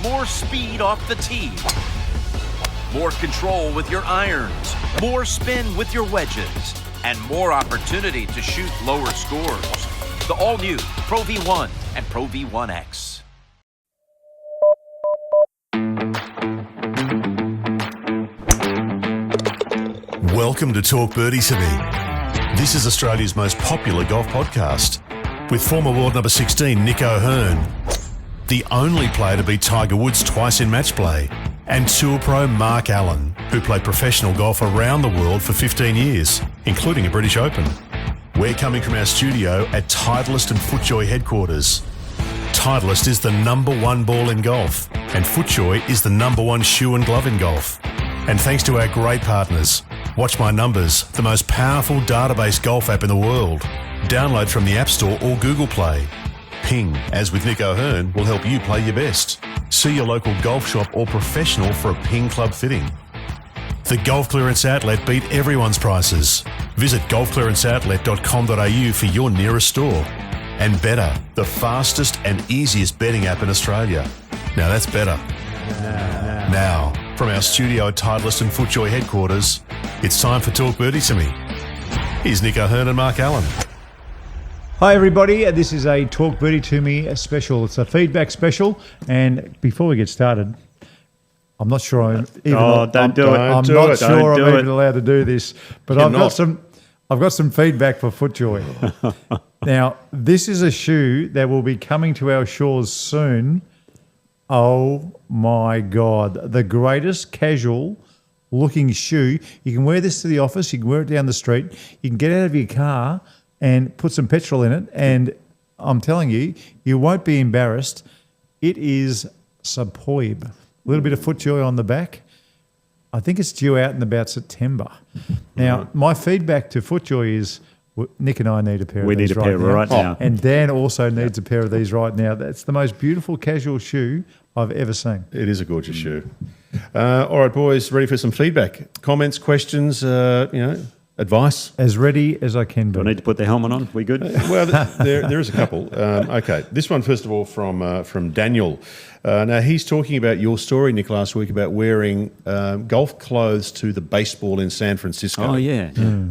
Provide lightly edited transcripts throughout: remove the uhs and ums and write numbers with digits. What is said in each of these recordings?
more speed off the tee, more control with your irons, more spin with your wedges, and more opportunity to shoot lower scores. The all-new Pro V1 and Pro V1X. Welcome to Talk Birdie to Me. This is Australia's most popular golf podcast with former world number 16 Nick O'Hearn, the only player to beat Tiger Woods twice in match play, and tour pro Mark Allen, who played professional golf around the world for 15 years, including a British Open. We're coming from our studio at Titleist and FootJoy headquarters. Titleist is the #1 ball in golf, and FootJoy is the #1 shoe and glove in golf. And thanks to our great partners, Watch My Numbers, the most powerful database golf app in the world. Download from the App Store or Google Play. Ping, as with Nick O'Hearn, will help you play your best. See your local golf shop or professional for a Ping club fitting. The Golf Clearance Outlet beat everyone's prices. Visit golfclearanceoutlet.com.au for your nearest store. And Better, the fastest and easiest betting app in Australia. Now that's better. Now, from our studio at Titleist and FootJoy headquarters, it's time for Talk Birdie to Me. Here's Nick O'Hearn and Mark Allen. Hi everybody, this is a Talk Birdie to Me special. It's a feedback special, and before we get started, I'm not sure I'm even. I'm not sure I'm even allowed to do this, but I've got some feedback for FootJoy. Now, this is a shoe that will be coming to our shores soon. Oh my God, the greatest casual looking shoe. You can wear this to the office, you can wear it down the street, you can get out of your car and put some petrol in it, and I'm telling you, you won't be embarrassed. It is superb. A little bit of FootJoy on the back. I think it's due out in about September. Now, my feedback to FootJoy is Nick and I need a pair of these. We need a pair right now. And Dan also needs a pair of these right now. That's the most beautiful casual shoe I've ever seen. It is a gorgeous shoe. All right, boys, ready for some feedback? Comments, questions, advice? As ready as I can be. Do I need to put the helmet on? We good? Well, there is a couple. Okay, this one first of all from Daniel. Now he's talking about your story, Nick, last week about wearing golf clothes to the baseball in San Francisco. Oh yeah,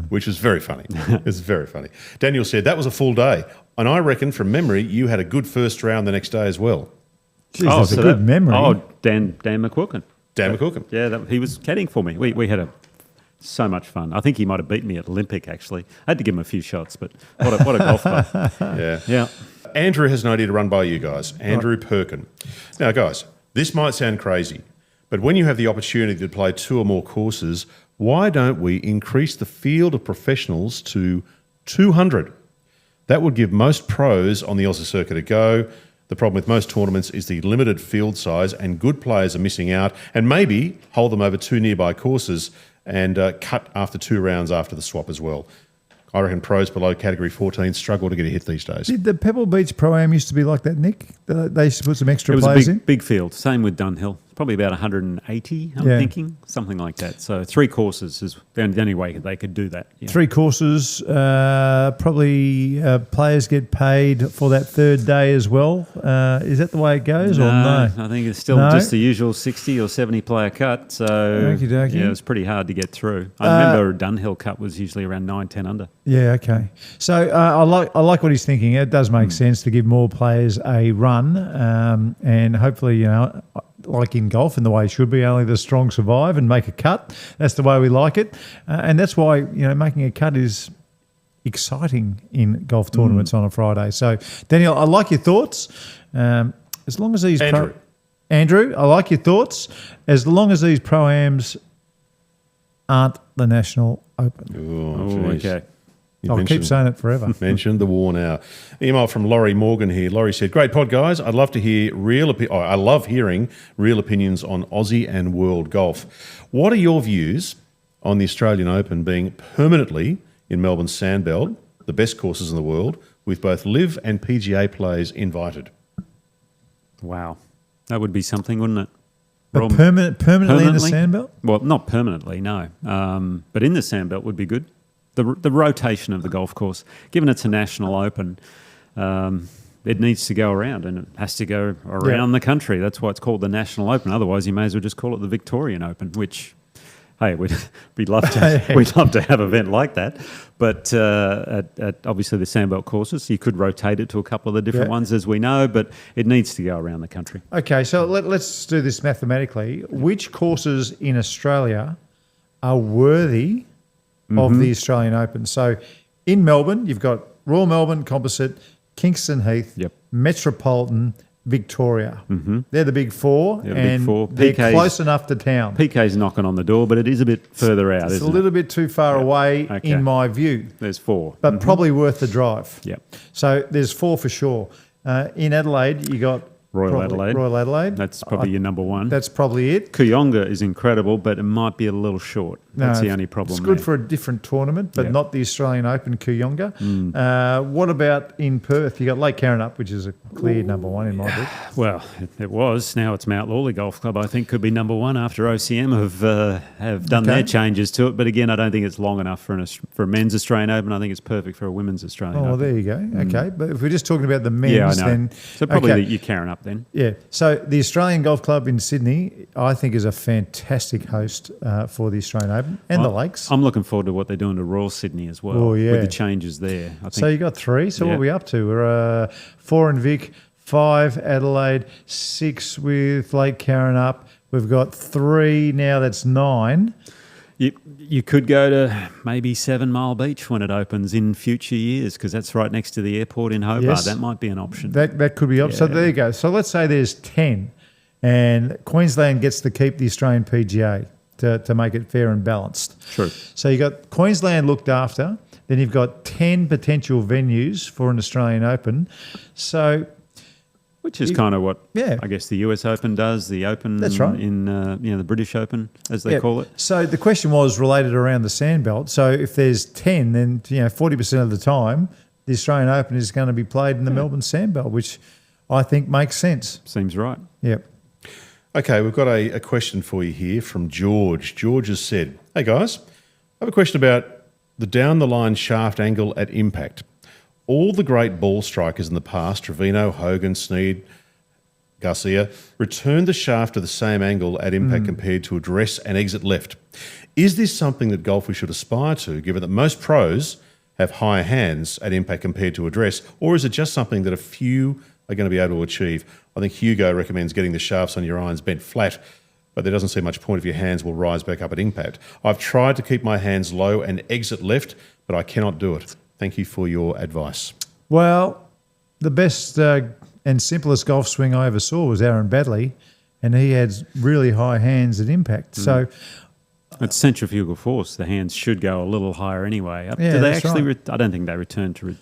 which was very funny. It's very funny. Daniel said that was a full day, and I reckon from memory you had a good first round the next day as well. Jeez, that's a good memory. Oh, Dan McQuilkin. Dan McQuilkin. Yeah, he was caddying for me. We had so much fun. I think he might have beaten me at Olympic, actually. I had to give him a few shots, but what a golf club. Yeah. Andrew has an idea to run by you guys. Andrew Perkin. Now, guys, this might sound crazy, but when you have the opportunity to play 2 or more courses, why don't we increase the field of professionals to 200? That would give most pros on the Aussie circuit a go. The problem with most tournaments is the limited field size, and good players are missing out, and maybe hold them over 2 nearby courses and cut after 2 rounds after the swap as well. I reckon pros below category 14 struggle to get a hit these days. Did the Pebble Beach Pro-Am used to be like that, Nick? They used to put some extra players in? It was a big field. Same with Dunhill. Probably about 180, I'm thinking. Something like that. So 3 courses is the only way they could do that. Yeah. 3 courses, probably players get paid for that 3rd day as well. Is that the way it goes or no? I think it's still just the usual 60 or 70 player cut. So Okey-dokey. yeah, it was pretty hard to get through. I remember a Dunhill cut was usually around 9, 10 under. Yeah, okay. So I like what he's thinking. It does make sense to give more players a run, and hopefully, like in golf, and the way it should be, only the strong survive and make a cut. That's the way we like it, and that's why making a cut is exciting in golf tournaments on a Friday. So, Daniel, I like your thoughts. As long as these Andrew, I like your thoughts. As long as these pro-ams aren't the National Open. Oh, okay. I'll keep saying it forever. Mentioned the war now. Email from Laurie Morgan here. Laurie said, "Great pod, guys. I'd love to hear I love hearing real opinions on Aussie and world golf. What are your views on the Australian Open being permanently in Melbourne's Sandbelt, the best courses in the world, with both LIV and PGA players invited?" Wow, that would be something, wouldn't it? But permanently in the Sandbelt? Well, not permanently, no. But in the Sandbelt would be good. The rotation of the golf course, given it's a national open, it needs to go around, and it has to go around the country. That's why it's called the National Open. Otherwise, you may as well just call it the Victorian Open, which, hey, we'd love to have an event like that. But at obviously the Sandbelt courses, you could rotate it to a couple of the different ones, as we know, but it needs to go around the country. Okay, so let's do this mathematically. Which courses in Australia are worthy of the Australian Open? So in Melbourne, you've got Royal Melbourne Composite, Kingston Heath, Metropolitan, Victoria. They're the big four, and big four. they're close enough to town. PK's knocking on the door, but it is a bit further out, It's a little bit too far away, in my view. There's 4. But probably worth the drive. Yep. So there's 4 for sure. In Adelaide, you got Royal Adelaide. That's probably your number one. That's probably it. Kooyonga is incredible, but it might be a little short. That's the only problem. It's good for a different tournament, but not the Australian Open Kooyonga. What about in Perth? You got Lake Carrinup, which is a clear number one in my book. Well, it was. Now it's Mount Lawley Golf Club. I think could be number one after OCM have done their changes to it. But again, I don't think it's long enough for a men's Australian Open. I think it's perfect for a women's Australian Open. Oh, there you go. Okay, but if we're just talking about the men's, then so probably your Carrinup then. Yeah. So the Australian Golf Club in Sydney, I think, is a fantastic host for the Australian Open and the Lakes. I'm looking forward to what they're doing to Royal Sydney as well. Oh, yeah. With the changes there. I think. So you got 3. So what are we up to? We're 4 in Vic, 5 Adelaide, 6 with Lake Carrinup. We've got 3 now. That's 9. You could go to maybe 7 Mile Beach when it opens in future years, because that's right next to the airport in Hobart. Yes. That might be an option. That could be up. So there you go. So let's say there's 10, and Queensland gets to keep the Australian PGA to make it fair and balanced. True. So you got Queensland looked after. Then you've got 10 potential venues for an Australian Open. So, which is kind of what I guess the US Open does, the Open that's right. in the British Open, as they call it. So the question was related around the Sandbelt. So if there's 10, then 40% of the time, the Australian Open is going to be played in the Melbourne Sandbelt, which I think makes sense. Seems right. Yep. Okay, we've got a question for you here from George. George has said, hey guys, I have a question about the down-the-line shaft angle at impact. All the great ball strikers in the past, Trevino, Hogan, Snead, Garcia, returned the shaft to the same angle at impact compared to address and exit left. Is this something that golfers should aspire to, given that most pros have higher hands at impact compared to address, or is it just something that a few are going to be able to achieve? I think Hugo recommends getting the shafts on your irons bent flat, but there doesn't seem much point if your hands will rise back up at impact. I've tried to keep my hands low and exit left, but I cannot do it. Thank you for your advice. Well, the best and simplest golf swing I ever saw was Aaron Baddeley, and he had really high hands at impact. So it's centrifugal force. The hands should go a little higher anyway. Yeah, Do they that's actually? right. I don't think they return to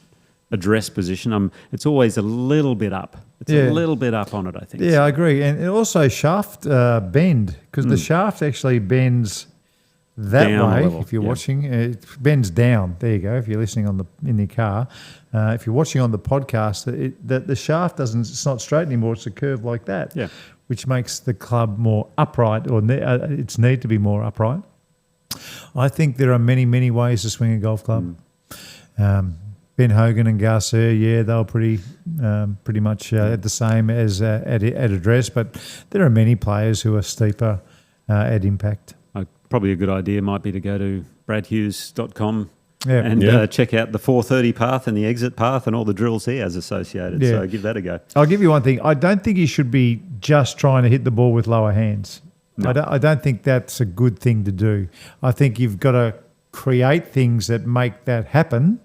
address position. It's always a little bit up. It's a little bit up on it, I think. Yeah, I agree. And it also shaft bend, because the shaft actually bends that Down a way. little, If you're watching, it bends down. There you go. If you're listening in the car, if you're watching on the podcast, the shaft it's not straight anymore. It's a curve like that. Yeah. Which makes the club more upright, or its need to be more upright. I think there are many, many ways to swing a golf club. Ben Hogan and Garcia, they were pretty much the same as at address, but there are many players who are steeper at impact. Probably a good idea might be to go to bradhughes.com and check out the 430 path and the exit path and all the drills he has associated. Yeah. So give that a go. I'll give you one thing. I don't think you should be just trying to hit the ball with lower hands. No. I don't think that's a good thing to do. I think you've got to create things that make that happen,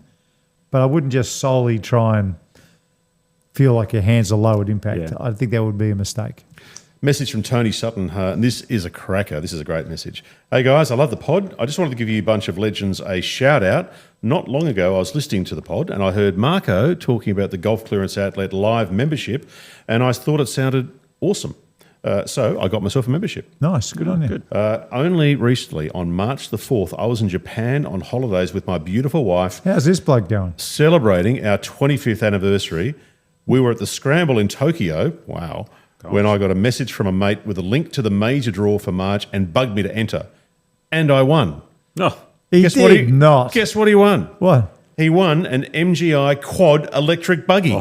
but I wouldn't just solely try and feel like your hands are low at impact. Yeah. I think that would be a mistake. Message from Tony Sutton, and this is a cracker. This is a great message. Hey guys, I love the pod. I just wanted to give you a bunch of legends a shout out. Not long ago, I was listening to the pod and I heard Marco talking about the Golf Clearance Outlet Live membership, and I thought it sounded awesome. So I got myself a membership. Nice, good on you. Good. Only recently, on March the 4th, I was in Japan on holidays with my beautiful wife, How's this bloke going? celebrating our 25th anniversary. We were at the Scramble in Tokyo. Wow. When I got a message from a mate with a link to the major draw for March and bugged me to enter. And I won. Oh, He did not. Guess what he won? What? He won an MGI quad electric buggy.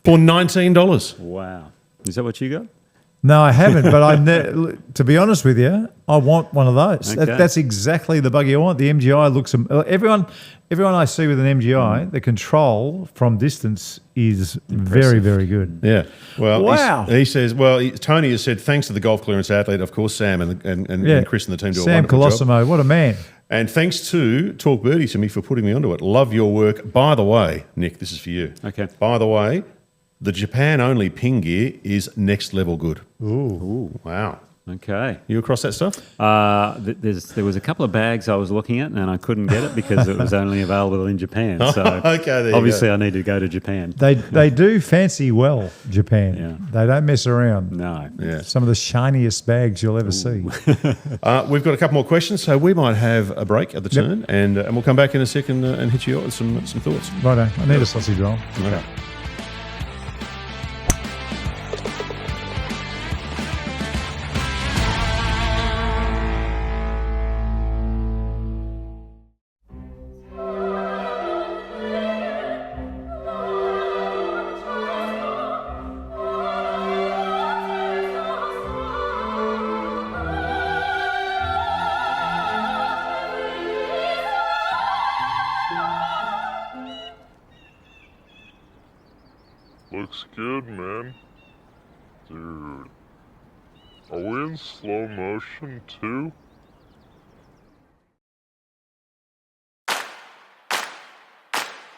for $19. Wow. Is that what you got? No, I haven't. But to be honest with you, I want one of those. Okay. That's exactly the buggy I want. The MGI looks. Everyone I see with an MGI, the control from distance is very, very good. Yeah. Well, wow. He says, Tony has said, thanks to the golf clearance athlete, of course, Sam and Chris and the team do a Sam wonderful job. Colosimo, what a man. And thanks to Talk Birdie to me for putting me onto it. Love your work. By the way, Nick, this is for you. Okay. By the way, the Japan-only ping gear is next level good. Ooh. Wow. Okay. You across that stuff? There was a couple of bags I was looking at and I couldn't get it because it was only available in Japan. So Okay, there you obviously go. I need to go to Japan. They do fancy well, Japan. Yeah. They don't mess around. No. Yeah. Some of the shiniest bags you'll ever see. We've got a couple more questions, so we might have a break at the turn, and we'll come back in a second and hit you up with some thoughts. Righto, I need a sausage roll. Okay. Looks good, man. Dude. Are we in slow motion, too?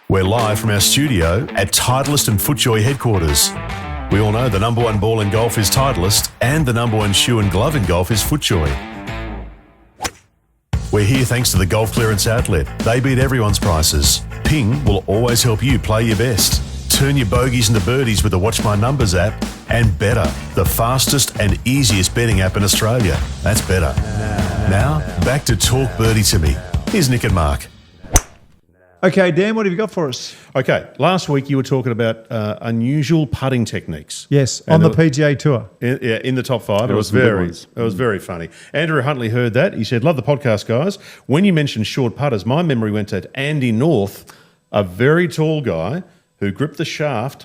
We're live from our studio at Titleist and FootJoy headquarters. We all know the number one ball in golf is Titleist and the number one shoe and glove in golf is FootJoy. We're here thanks to the Golf Clearance Outlet. They beat everyone's prices. Ping will always help you play your best. Turn your bogeys into birdies with the Watch My Numbers app. And Better, the fastest and easiest betting app in Australia. That's Better. Now, back to Talk Birdie to me. Here's Nick and Mark. Okay, Dan, what have you got for us? Okay, last week you were talking about unusual putting techniques. Yes, And on the there- PGA Tour. In the top five. There It was was some good ones. it was very funny. Andrew Huntley heard that. He said, "Love the podcast, guys. When you mentioned short putters, my memory went to Andy North, a very tall guy who gripped the staff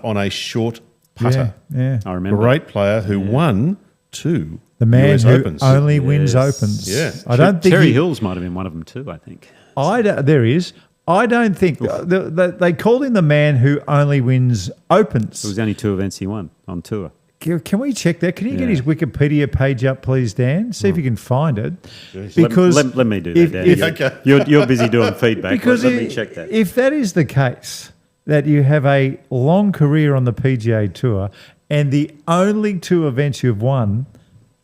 on a short putter. Yeah. I remember. Great player who won 2 The man US who Opens. only wins Yes. opens. Yeah. I don't think Terry Hills might have been one of them too, I think. there is. I don't think they called him the man who only wins opens. It was only 2 events he won on tour. Can we check that? Can you get Yeah. his Wikipedia page up, please, Dan? See if you can find it. Let- Because let me do that, Dan. if- You're busy doing feedback. Because let me check that. If that is the case, that you have a long career on the PGA Tour and the only 2 events you've won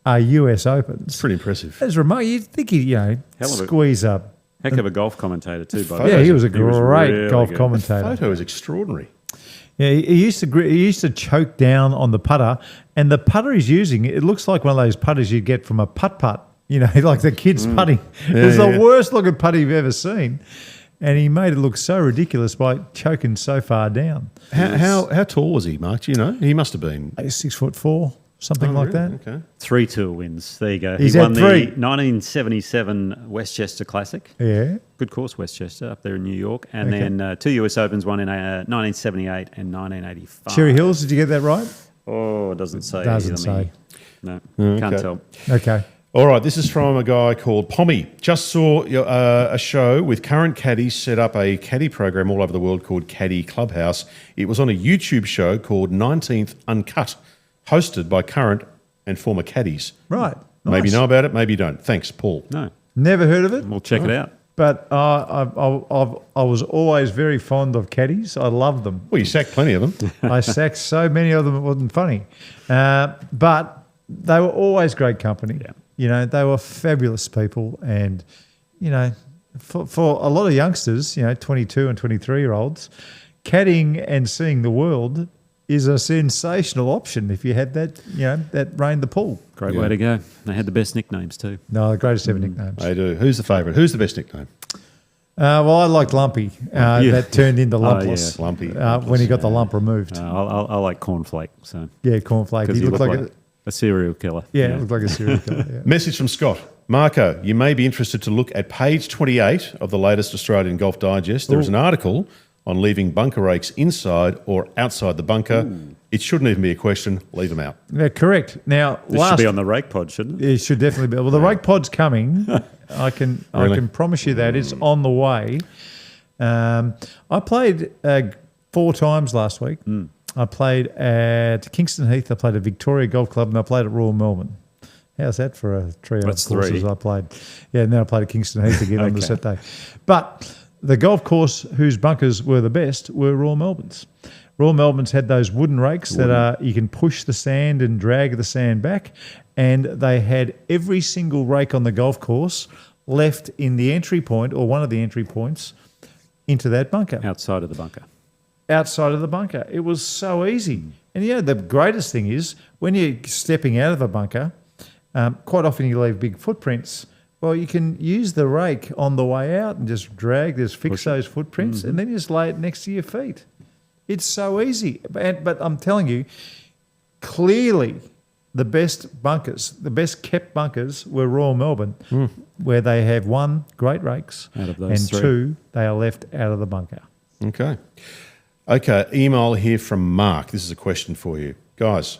are US Opens, Pretty impressive. that's remarkable. You'd think he'd, Hell of a- squeeze up. Heck of a golf commentator too, by the Photos way. Yeah, he was a He was great really golf good. commentator. Photo is extraordinary. Yeah, he used to choke down on the putter, and the putter he's using, it looks like one of those putters you'd get from a putt-putt, like the kids putting. It's the worst looking putter you've ever seen. And he made it look so ridiculous by choking so far down. How tall was he, Mark? Do you know? He must have been. 6'4", something like that. Okay. 3 tour wins. There you go. He's he had won 3. the 1977 Westchester Classic. Yeah. Good course, Westchester, up there in New York. And then 2 US Opens, one in 1978 and 1985. Cherry Hills, did you get that right? Oh, it doesn't say. Doesn't Let me- say. No, can't tell. Okay. All right, this is from a guy called Pommy. Just saw a show with current caddies set up a caddy program all over the world called Caddy Clubhouse. It was on a YouTube show called 19th Uncut, hosted by current and former caddies. Right. Maybe Nice. know about it, maybe don't. Thanks, Paul. No, Never heard of it, we'll check it out. but I was always very fond of caddies. I love them. Well, you sacked plenty of them. I sacked so many of them, it wasn't funny. But they were always great company. Yeah. They were fabulous people. And, for a lot of youngsters, 22 and 23-year-olds, caddying and seeing the world is a sensational option if you had that, that reigned the pool. Great way to go. They had the best nicknames too. No, the greatest ever nicknames. They do. Who's the favourite? Who's the best nickname? Well, I liked Lumpy. That turned into Lumpless. yeah, Lumpy. When he got the lump removed. I like Cornflake. So Yeah, Cornflake. because He looked like a serial killer. it looked like a serial killer. Yeah. Message from Scott. Marco, you may be interested to look at page 28 of the latest Australian Golf Digest. There is an article on leaving bunker rakes inside or outside the bunker. Ooh. It shouldn't even be a question. Leave them out. Yeah, correct. Now, this should be on the rake pod, shouldn't it? It should definitely be. Well, the rake pod's coming. I can promise you that it's on the way. I played 4 times last week. I played at Kingston Heath. I played at Victoria Golf Club, and I played at Royal Melbourne. How's that for a trio of courses 3. I played? Yeah, and then I played at Kingston Heath again on the Saturday. But the golf course whose bunkers were the best were Royal Melbourne's. Royal Melbourne's had those wooden rakes that you can push the sand and drag the sand back, and they had every single rake on the golf course left in the entry point or one of the entry points into that bunker. Outside of the bunker. Outside of the bunker. It was so easy. And, the greatest thing is when you're stepping out of a bunker, quite often you leave big footprints. Well, you can use the rake on the way out and just fix those footprints, and then you just lay it next to your feet. It's so easy. But I'm telling you, clearly the best bunkers, the best kept bunkers were Royal Melbourne, where they have 1, great rakes, out of those 3. 2, they are left out of the bunker. Okay, email here from Mark. This is a question for you. Guys,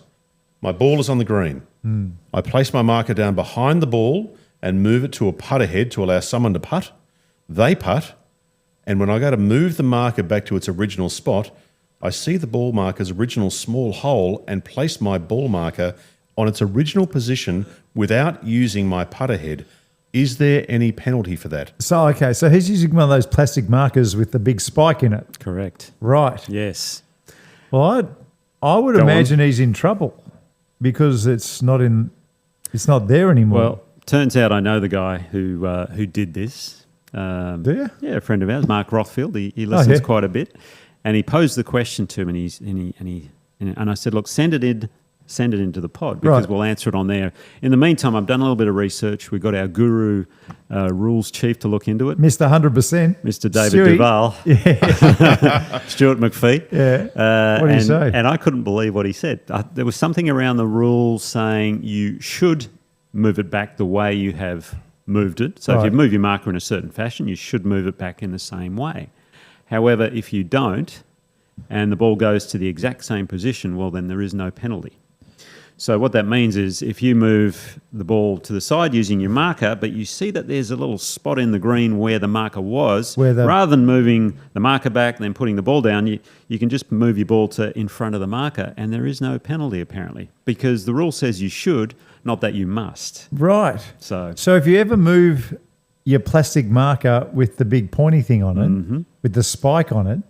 my ball is on the green. I place my marker down behind the ball and move it to a putter head to allow someone to putt. They putt, and when I go to move the marker back to its original spot, I see the ball marker's original small hole and place my ball marker on its original position without using my putter head. Is there any penalty for that? So he's using one of those plastic markers with the big spike in it. Correct. Right. Yes. Well, I would imagine he's in trouble because it's not there anymore. Well, turns out I know the guy who did this. Do you? Yeah, a friend of ours, Mark Rothfield. He listens quite a bit, and he posed the question to me, and I said, look, send it into the pod because we'll answer it on there. In the meantime, I've done a little bit of research. We've got our guru rules chief to look into it. Mr. 100%. Mr. David Duval. Yeah. Stuart McPhee. Yeah. What did he say? And I couldn't believe what he said. There was something around the rules saying you should move it back the way you have moved it. So if you move your marker in a certain fashion, you should move it back in the same way. However, if you don't and the ball goes to the exact same position, well, then there is no penalty. So what that means is if you move the ball to the side using your marker, but you see that there's a little spot in the green where the marker was, rather than moving the marker back and then putting the ball down, you can just move your ball to in front of the marker, and there is no penalty apparently because the rule says you should, not that you must. Right. So if you ever move your plastic marker with the big pointy thing on it, with the spike on it,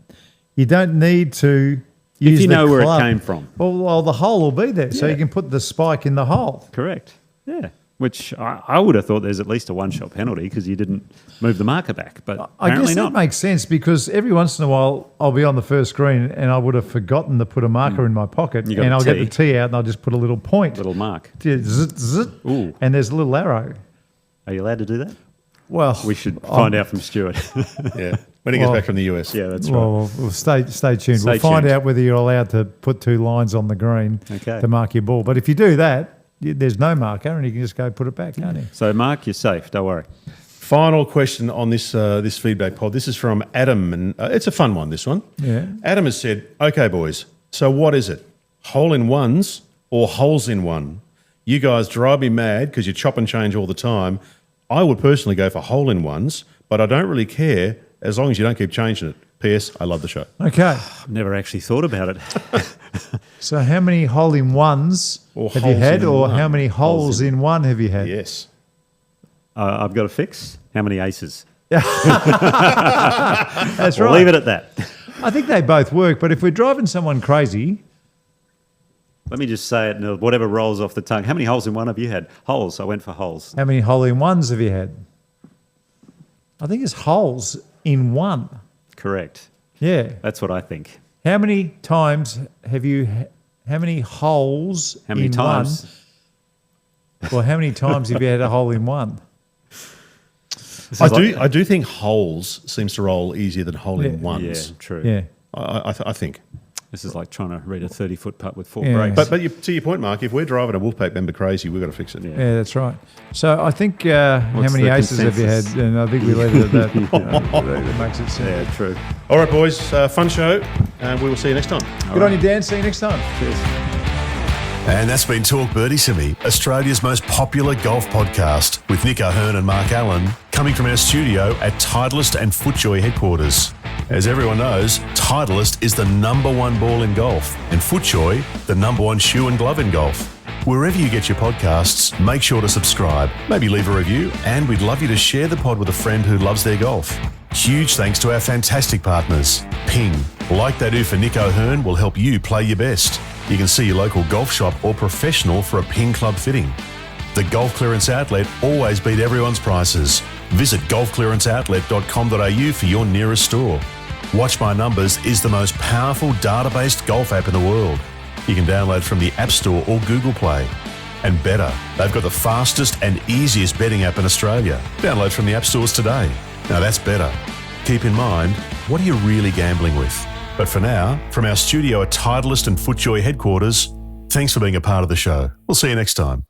you don't need to use if you know where club. it came from. Well, the hole will be there, so you can put the spike in the hole. Correct. Yeah. Which I would have thought there's at least a one-shot penalty because you didn't move the marker back, but I guess that not. makes sense because every once in a while I'll be on the first green and I would have forgotten to put a marker in my pocket, and I'll get the tee out and I'll just put a little point. Little mark. Zit, zit, and there's a little arrow. Are you allowed to do that? Well, we should find out from Stuart. Yeah, when he gets back from the US. Yeah, that's right. Well, stay tuned. We'll find out whether you're allowed to put 2 lines on the green to mark your ball. But if you do that, there's no marker and you can just go put it back, can't you? So, Mark, you're safe. Don't worry. Final question on this this feedback pod. This is from Adam, and it's a fun one, this one. Yeah. Adam has said, okay, boys, so what is it? Hole-in-ones or holes-in-one? You guys drive me mad because you chop and change all the time. I would personally go for hole-in-ones, but I don't really care as long as you don't keep changing it. P.S. I love the show. Okay. I've never actually thought about it. So how many hole-in-ones have you had, or how many holes in one have you had? Yes. I've got a fix. How many aces? That's right. We'll leave it at that. I think they both work, but if we're driving someone crazy... Let me just say it, and whatever rolls off the tongue. How many holes in one have you had? Holes. I went for holes. How many hole-in-ones have you had? I think it's holes in one. Correct. Yeah. That's what I think. How many times have you... How many holes How many in times? One? Well, how many times have you had a hole-in-one? I do think holes seems to roll easier than hole-in-ones. Yeah, true. Yeah. I think. This is like trying to read a 30-foot putt with 4 Yeah. breaks. But to your point, Mark, if we're driving a Wolfpack member crazy, we've got to fix it. Yeah, that's right. So I think how many the aces have you had? consensus? And I think we leave it at that. That makes it simple. Yeah, true. All right, boys, fun show, and we will see you next time. Good on you, Dan. See you next time. Cheers. And that's been Talk Birdie to Me, Australia's most popular golf podcast, with Nick O'Hearn and Mark Allen, coming from our studio at Titleist and FootJoy headquarters. As everyone knows, Titleist is the #1 ball in golf, and FootJoy, the #1 shoe and glove in golf. Wherever you get your podcasts, make sure to subscribe, maybe leave a review, and we'd love you to share the pod with a friend who loves their golf. Huge thanks to our fantastic partners. Ping, like they do for Nick O'Hearn, will help you play your best. You can see your local golf shop or professional for a Ping club fitting. The Golf Clearance Outlet always beat everyone's prices. Visit golfclearanceoutlet.com.au for your nearest store. Watch My Numbers is the most powerful data-based golf app in the world. You can download from the App Store or Google Play. And better, they've got the fastest and easiest betting app in Australia. Download from the App Stores today. Now that's better. Keep in mind, what are you really gambling with? But for now, from our studio at Titleist and FootJoy headquarters, thanks for being a part of the show. We'll see you next time.